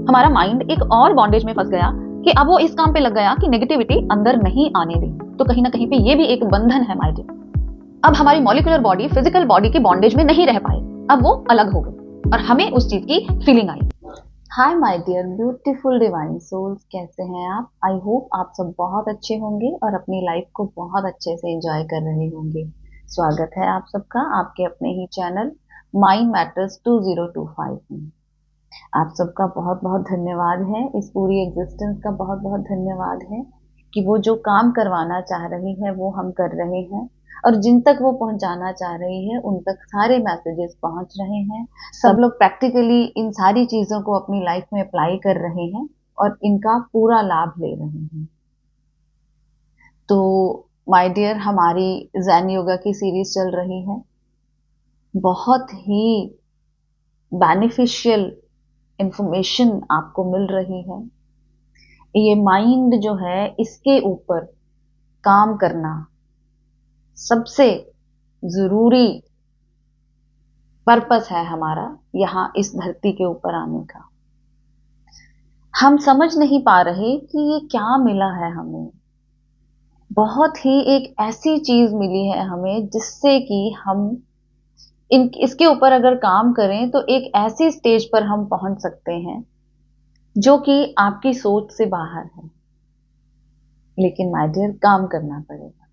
हमारा माइंड एक और बॉन्डेज में फंस गया कि अब वो इस काम पे लग गया कि नेगेटिविटी अंदर नहीं आने दे। तो कहीं ना कहीं पे ये भी एक बंधन है माय डियर। अब हमारी मॉलिक्यूलर बॉडी फिजिकल बॉडी की बॉन्डेज में नहीं रह पाए, अब वो अलग हो गई और हमें उस चीज की फीलिंग आई। Hi my dear beautiful divine souls, कैसे हैं आप? आई होप आप सब बहुत अच्छे होंगे और अपनी लाइफ को बहुत अच्छे से एंजॉय कर रहे होंगे। स्वागत है आप सबका आपके अपने ही चैनल माइंड मैटर्स 2025 में। आप सबका बहुत बहुत धन्यवाद है, इस पूरी एग्जिस्टेंस का बहुत बहुत धन्यवाद है कि वो जो काम करवाना चाह रही है वो हम कर रहे हैं और जिन तक वो पहुंचाना चाह रही है उन तक सारे मैसेजेस पहुंच रहे हैं। सब लोग प्रैक्टिकली इन सारी चीजों को अपनी लाइफ में अप्लाई कर रहे हैं और इनका पूरा लाभ ले रहे हैं। तो माय डियर, हमारी ज़ेन योगा की सीरीज चल रही है, बहुत ही बेनिफिशियल इंफॉर्मेशन आपको मिल रही है। ये माइंड जो है इसके ऊपर काम करना सबसे जरूरी पर्पस है हमारा यहाँ इस धरती के ऊपर आने का। हम समझ नहीं पा रहे कि ये क्या मिला है हमें। बहुत ही एक ऐसी चीज मिली है हमें जिससे कि हम इसके ऊपर अगर काम करें तो एक ऐसी स्टेज पर हम पहुंच सकते हैं जो कि आपकी सोच से बाहर है। लेकिन माय डियर, काम करना पड़ेगा।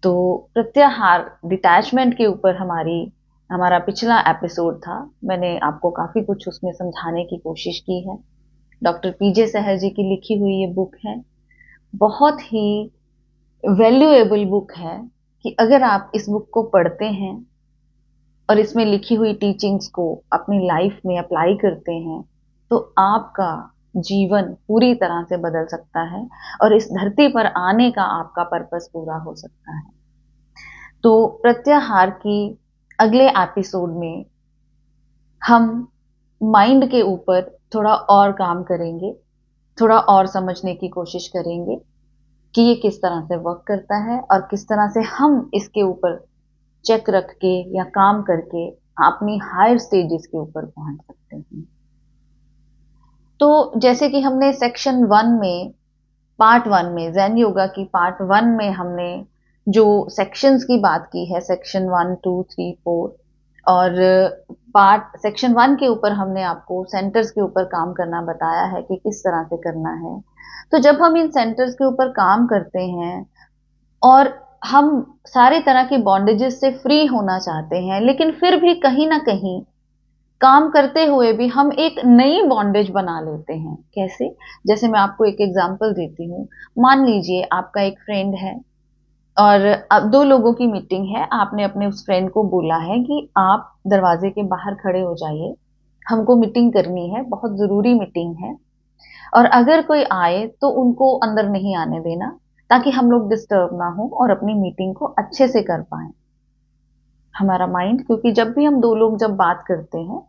तो प्रत्याहार डिटैचमेंट के ऊपर हमारा पिछला एपिसोड था। मैंने आपको काफी कुछ उसमें समझाने की कोशिश की है। डॉक्टर पीजे सहर जी की लिखी हुई ये बुक है, बहुत ही वैल्यूएबल बुक है कि अगर आप इस बुक को पढ़ते हैं और इसमें लिखी हुई टीचिंग्स को अपनी लाइफ में अप्लाई करते हैं तो आपका जीवन पूरी तरह से बदल सकता है और इस धरती पर आने का आपका पर्पस पूरा हो सकता है। तो प्रत्याहार की अगले एपिसोड में हम माइंड के ऊपर थोड़ा और काम करेंगे, थोड़ा और समझने की कोशिश करेंगे कि ये किस तरह से वर्क करता है और किस तरह से हम इसके ऊपर चेक रख के या काम करके अपनी हायर स्टेजेस के ऊपर पहुंच सकते हैं। तो जैसे कि हमने सेक्शन 1 में, पार्ट 1 में, ज़ेन योगा की पार्ट 1 में हमने जो सेक्शंस की बात की है, सेक्शन 1, 2, 3, 4, और सेक्शन 1 के ऊपर हमने आपको सेंटर्स के ऊपर काम करना बताया है कि किस तरह से करना है। तो जब हम इन सेंटर्स के ऊपर काम करते हैं और हम सारे तरह की बॉन्डेजेस से फ्री होना चाहते हैं, लेकिन फिर भी कहीं ना कहीं काम करते हुए भी हम एक नई बॉन्डेज बना लेते हैं। कैसे? जैसे मैं आपको एक एग्जांपल देती हूँ। मान लीजिए आपका एक फ्रेंड है और अब 2 लोगों की मीटिंग है। आपने अपने उस फ्रेंड को बोला है कि आप दरवाजे के बाहर खड़े हो जाइए, हमको मीटिंग करनी है, बहुत जरूरी मीटिंग है, और अगर कोई आए तो उनको अंदर नहीं आने देना ताकि हम लोग डिस्टर्ब ना हो और अपनी मीटिंग को अच्छे से कर पाए। हमारा माइंड, क्योंकि जब भी हम 2 लोग जब बात करते हैं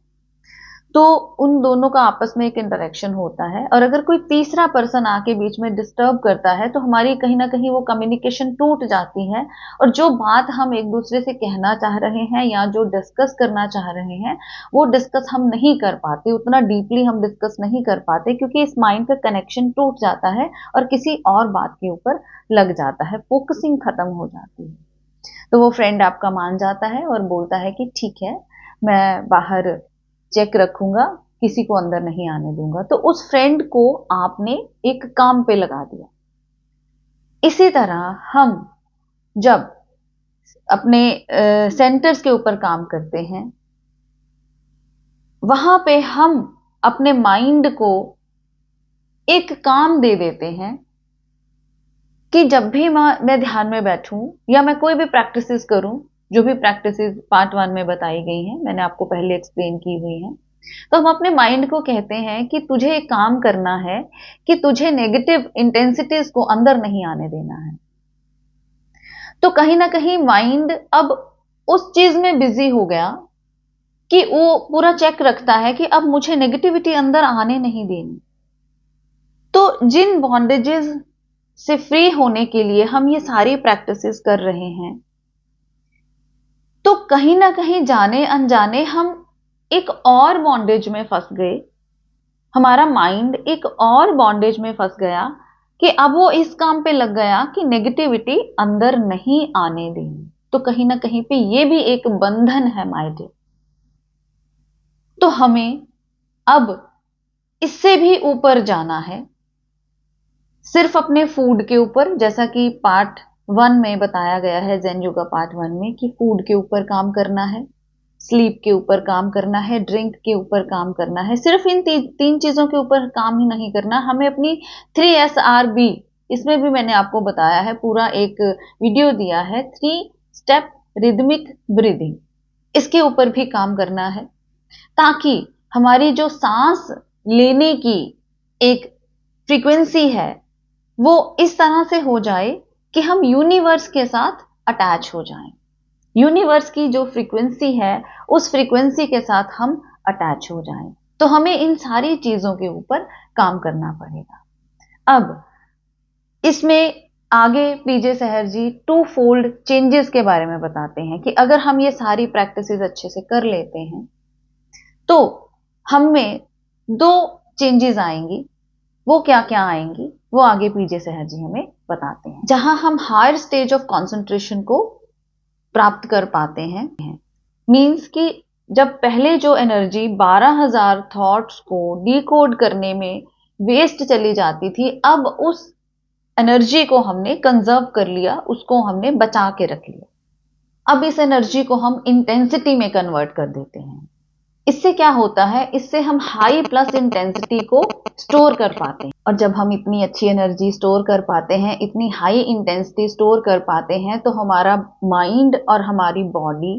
तो उन दोनों का आपस में एक इंटरेक्शन होता है और अगर कोई तीसरा पर्सन आके बीच में डिस्टर्ब करता है तो हमारी कहीं ना कहीं वो कम्युनिकेशन टूट जाती है और जो बात हम एक दूसरे से कहना चाह रहे हैं या जो डिस्कस करना चाह रहे हैं वो डिस्कस हम नहीं कर पाते, उतना डीपली हम डिस्कस नहीं कर पाते क्योंकि इस माइंड का कनेक्शन टूट जाता है और किसी और बात के ऊपर लग जाता है, फोकसिंग खत्म हो जाती है। तो वो फ्रेंड आपका मान जाता है और बोलता है कि ठीक है, मैं बाहर चेक रखूंगा, किसी को अंदर नहीं आने दूंगा। तो उस फ्रेंड को आपने एक काम पे लगा दिया। इसी तरह हम जब अपने सेंटर्स के ऊपर काम करते हैं, वहां पे हम अपने माइंड को एक काम दे देते हैं कि जब भी मैं ध्यान में बैठूं या मैं कोई भी प्रैक्टिसेस करूं, जो भी प्रैक्टिसेस पार्ट 1 में बताई गई हैं, मैंने आपको पहले एक्सप्लेन की हुई हैं, तो हम अपने माइंड को कहते हैं कि तुझे एक काम करना है कि तुझे नेगेटिव इंटेंसिटीज को अंदर नहीं आने देना है। तो कहीं ना कहीं माइंड अब उस चीज में बिजी हो गया कि वो पूरा चेक रखता है कि अब मुझे नेगेटिविटी अंदर आने नहीं देनी। तो जिन बॉन्डेजेस से फ्री होने के लिए हम ये सारी प्रैक्टिसेस कर रहे हैं, तो कहीं ना कहीं जाने अनजाने हम एक और बॉन्डेज में फंस गए हमारा माइंड एक और बॉन्डेज में फंस गया कि अब वो इस काम पे लग गया कि नेगेटिविटी अंदर नहीं आने देनी। तो कहीं ना कहीं पे ये भी एक बंधन है माय डियर। तो हमें अब इससे भी ऊपर जाना है, सिर्फ अपने फूड के ऊपर, जैसा कि पार्ट 1 में बताया गया है, ज़ेन योगा पार्ट 1 में, कि फूड के ऊपर काम करना है, स्लीप के ऊपर काम करना है, ड्रिंक के ऊपर काम करना है। सिर्फ इन तीन चीजों के ऊपर काम ही नहीं करना, हमें अपनी 3SRB, इसमें भी मैंने आपको बताया है, पूरा एक वीडियो दिया है, 3 स्टेप रिदमिक ब्रीदिंग, इसके ऊपर भी काम करना है, ताकि हमारी जो सांस लेने की एक फ्रीक्वेंसी है वो इस तरह से हो जाए कि हम यूनिवर्स के साथ अटैच हो जाएं। यूनिवर्स की जो फ्रीक्वेंसी है उस फ्रीक्वेंसी के साथ हम अटैच हो जाएं। तो हमें इन सारी चीजों के ऊपर काम करना पड़ेगा। अब इसमें आगे पीजे सहर जी 2 फोल्ड चेंजेस के बारे में बताते हैं कि अगर हम ये सारी प्रैक्टिसेस अच्छे से कर लेते हैं तो हम में 2 चेंजेस आएंगी। वो क्या क्या आएंगी वो आगे पीजे सहर जी हमें बताते हैं। जहां हम हायर स्टेज ऑफ कॉन्सेंट्रेशन को प्राप्त कर पाते हैं, मीन्स कि जब पहले जो एनर्जी 12,000 थॉट्स को डिकोड करने में वेस्ट चली जाती थी, अब उस एनर्जी को हमने कंजर्व कर लिया, उसको हमने बचा के रख लिया। अब इस एनर्जी को हम इंटेंसिटी में कन्वर्ट कर देते हैं। इससे क्या होता है, इससे हम हाई प्लस इंटेंसिटी को स्टोर कर पाते हैं। और जब हम इतनी अच्छी एनर्जी स्टोर कर पाते हैं, इतनी हाई इंटेंसिटी स्टोर कर पाते हैं, तो हमारा माइंड और हमारी बॉडी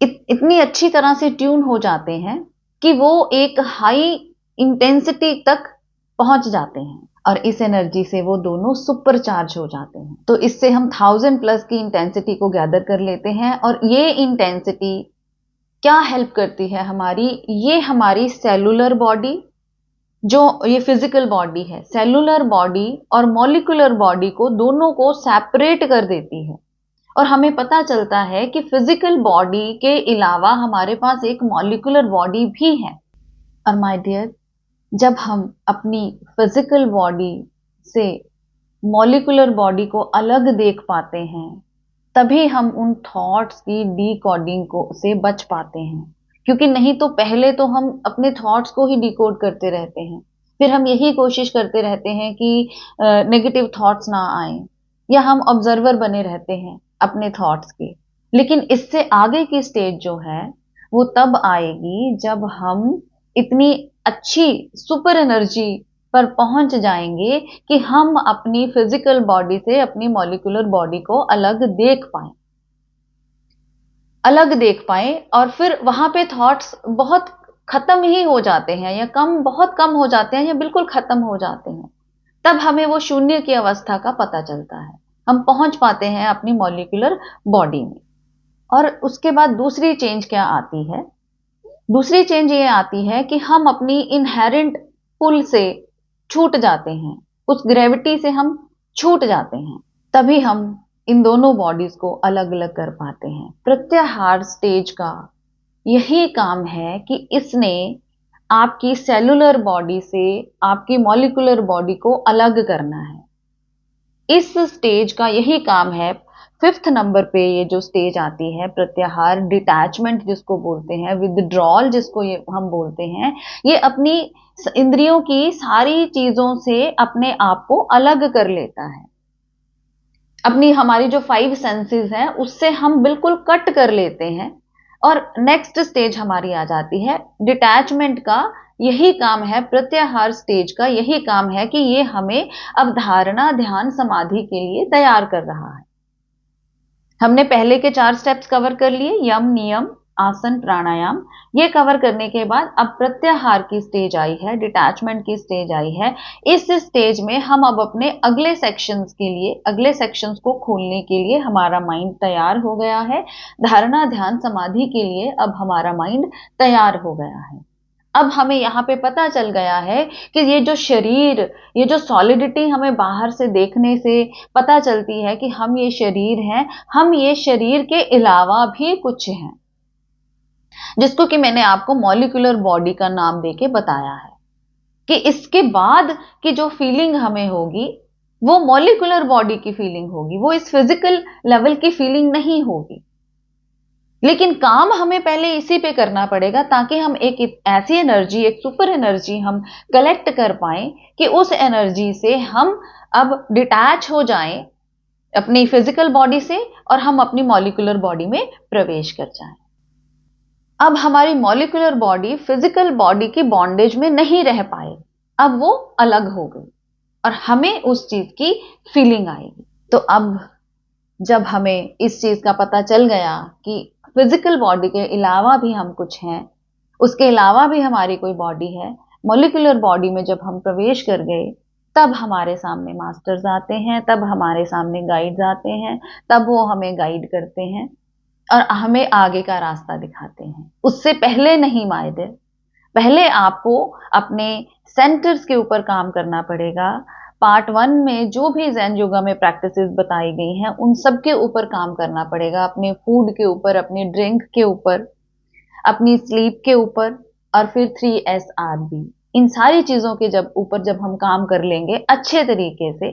इतनी अच्छी तरह से ट्यून हो जाते हैं कि वो एक हाई इंटेंसिटी तक पहुंच जाते हैं और इस एनर्जी से वो दोनों सुपर चार्ज हो जाते हैं। तो इससे हम 1000 प्लस की इंटेंसिटी को गैदर कर लेते हैं। और ये इंटेंसिटी क्या हेल्प करती है हमारी, ये हमारी सेलुलर बॉडी, जो ये फिजिकल बॉडी है, सेलुलर बॉडी और मॉलिक्यूलर बॉडी को दोनों को सेपरेट कर देती है। और हमें पता चलता है कि फिजिकल बॉडी के अलावा हमारे पास एक मॉलिक्यूलर बॉडी भी है। और माय डियर, जब हम अपनी फिजिकल बॉडी से मॉलिक्यूलर बॉडी को अलग देख पाते हैं, तभी हम उन थॉट्स की डिकोडिंग को से बच पाते हैं। क्योंकि नहीं तो पहले तो हम अपने थॉट्स को ही डिकोड करते रहते हैं, फिर हम यही कोशिश करते रहते हैं कि नेगेटिव थॉट्स ना आए, या हम ऑब्जर्वर बने रहते हैं अपने थॉट्स के। लेकिन इससे आगे की स्टेज जो है वो तब आएगी जब हम इतनी अच्छी सुपर एनर्जी पर पहुंच जाएंगे कि हम अपनी फिजिकल बॉडी से अपनी मॉलिक्यूलर बॉडी को अलग देख पाएं। और फिर वहां पे थॉट्स बहुत खत्म ही हो जाते हैं, या बहुत कम हो जाते हैं, या बिल्कुल खत्म हो जाते हैं। तब हमें वो शून्य की अवस्था का पता चलता है, हम पहुंच पाते हैं अपनी मॉलिक्यूलर बॉडी में। और उसके बाद दूसरी चेंज क्या आती है, दूसरी चेंज ये आती है कि हम अपनी इनहेरेंट पुल से छूट जाते हैं, उस ग्रेविटी से हम छूट जाते हैं। तभी हम इन दोनों बॉडीज को अलग अलग कर पाते हैं। प्रत्याहार स्टेज का यही काम है कि इसने आपकी सेलुलर बॉडी से आपकी मॉलिक्यूलर बॉडी को अलग करना है। इस स्टेज का यही काम है। 5th नंबर पे ये जो स्टेज आती है प्रत्याहार, डिटैचमेंट जिसको बोलते हैं, विदड्रॉल जिसको ये हम बोलते हैं, ये अपनी इंद्रियों की सारी चीजों से अपने आप को अलग कर लेता है। अपनी हमारी जो 5 सेंसेस हैं उससे हम बिल्कुल कट कर लेते हैं। और नेक्स्ट स्टेज हमारी आ जाती है डिटैचमेंट का। यही काम है प्रत्याहार स्टेज का, यही काम है कि ये हमें अवधारणा, ध्यान, समाधि के लिए तैयार कर रहा है। हमने पहले के 4 स्टेप्स कवर कर लिए, यम, नियम, आसन, प्राणायाम। ये कवर करने के बाद अब प्रत्याहार की स्टेज आई है, डिटैचमेंट की स्टेज आई है। इस स्टेज में हम अब अपने अगले सेक्शंस के लिए, अगले सेक्शंस को खोलने के लिए हमारा माइंड तैयार हो गया है। धारणा, ध्यान, समाधि के लिए अब हमारा माइंड तैयार हो गया है। अब हमें यहाँ पे पता चल गया है कि ये जो शरीर, ये जो सॉलिडिटी हमें बाहर से देखने से पता चलती है कि हम ये शरीर हैं, हम ये शरीर के अलावा भी कुछ हैं। जिसको कि मैंने आपको मॉलिक्यूलर बॉडी का नाम देके बताया है कि इसके बाद की जो फीलिंग हमें होगी वो मॉलिक्यूलर बॉडी की फीलिंग होगी, वो इस फिजिकल लेवल की फीलिंग नहीं होगी। लेकिन काम हमें पहले इसी पे करना पड़ेगा ताकि हम एक ऐसी एनर्जी, एक सुपर एनर्जी हम कलेक्ट कर पाए कि उस एनर्जी से हम अब डिटैच हो जाएं अपनी फिजिकल बॉडी से और हम अपनी मॉलिक्यूलर बॉडी में प्रवेश कर जाएं। अब हमारी मॉलिक्यूलर बॉडी फिजिकल बॉडी की बॉन्डेज में नहीं रह पाए, अब वो अलग हो गई और हमें उस चीज की फीलिंग आएगी। तो अब जब हमें इस चीज का पता चल गया कि फिजिकल बॉडी के अलावा भी हम कुछ हैं, उसके अलावा भी हमारी कोई बॉडी है, मॉलिक्यूलर बॉडी में जब हम प्रवेश कर गए, तब हमारे सामने मास्टर्स आते हैं, तब हमारे सामने गाइड्स आते हैं, तब वो हमें गाइड करते हैं और हमें आगे का रास्ता दिखाते हैं। उससे पहले नहीं माय डियर, पहले आपको अपने सेंटर्स के ऊपर काम करना पड़ेगा। पार्ट 1 में जो भी ज़ेन योगा में प्रैक्टिसेस बताई गई हैं उन सब के ऊपर काम करना पड़ेगा, अपने फूड के ऊपर, अपनी ड्रिंक के ऊपर, अपनी स्लीप के ऊपर और फिर 3SRB, इन सारी चीजों के जब हम काम कर लेंगे अच्छे तरीके से,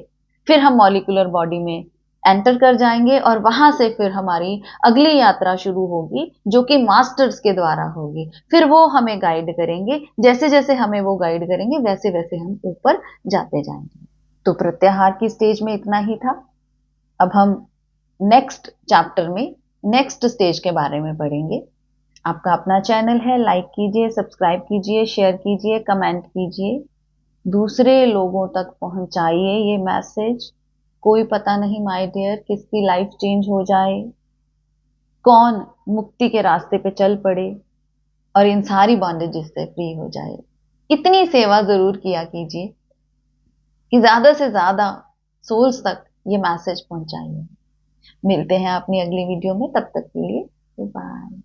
फिर हम मॉलिक्यूलर बॉडी में एंटर कर जाएंगे और वहां से फिर हमारी अगली यात्रा शुरू होगी जो कि मास्टर्स के द्वारा होगी। फिर वो हमें गाइड करेंगे, जैसे जैसे हमें वो गाइड करेंगे वैसे वैसे हम ऊपर जाते जाएंगे। तो प्रत्याहार की स्टेज में इतना ही था। अब हम नेक्स्ट चैप्टर में नेक्स्ट स्टेज के बारे में पढ़ेंगे। आपका अपना चैनल है, लाइक कीजिए, सब्सक्राइब कीजिए, शेयर कीजिए, कमेंट कीजिए, दूसरे लोगों तक पहुंचाइए ये मैसेज। कोई पता नहीं माय डियर किसकी लाइफ चेंज हो जाए, कौन मुक्ति के रास्ते पे चल पड़े और इन सारी बॉन्डेजेस से फ्री हो जाए। इतनी सेवा जरूर किया कीजिए कि ज्यादा से ज्यादा सोल्स तक ये मैसेज पहुंचाइए। मिलते हैं अपनी अगली वीडियो में, तब तक के लिए बाय।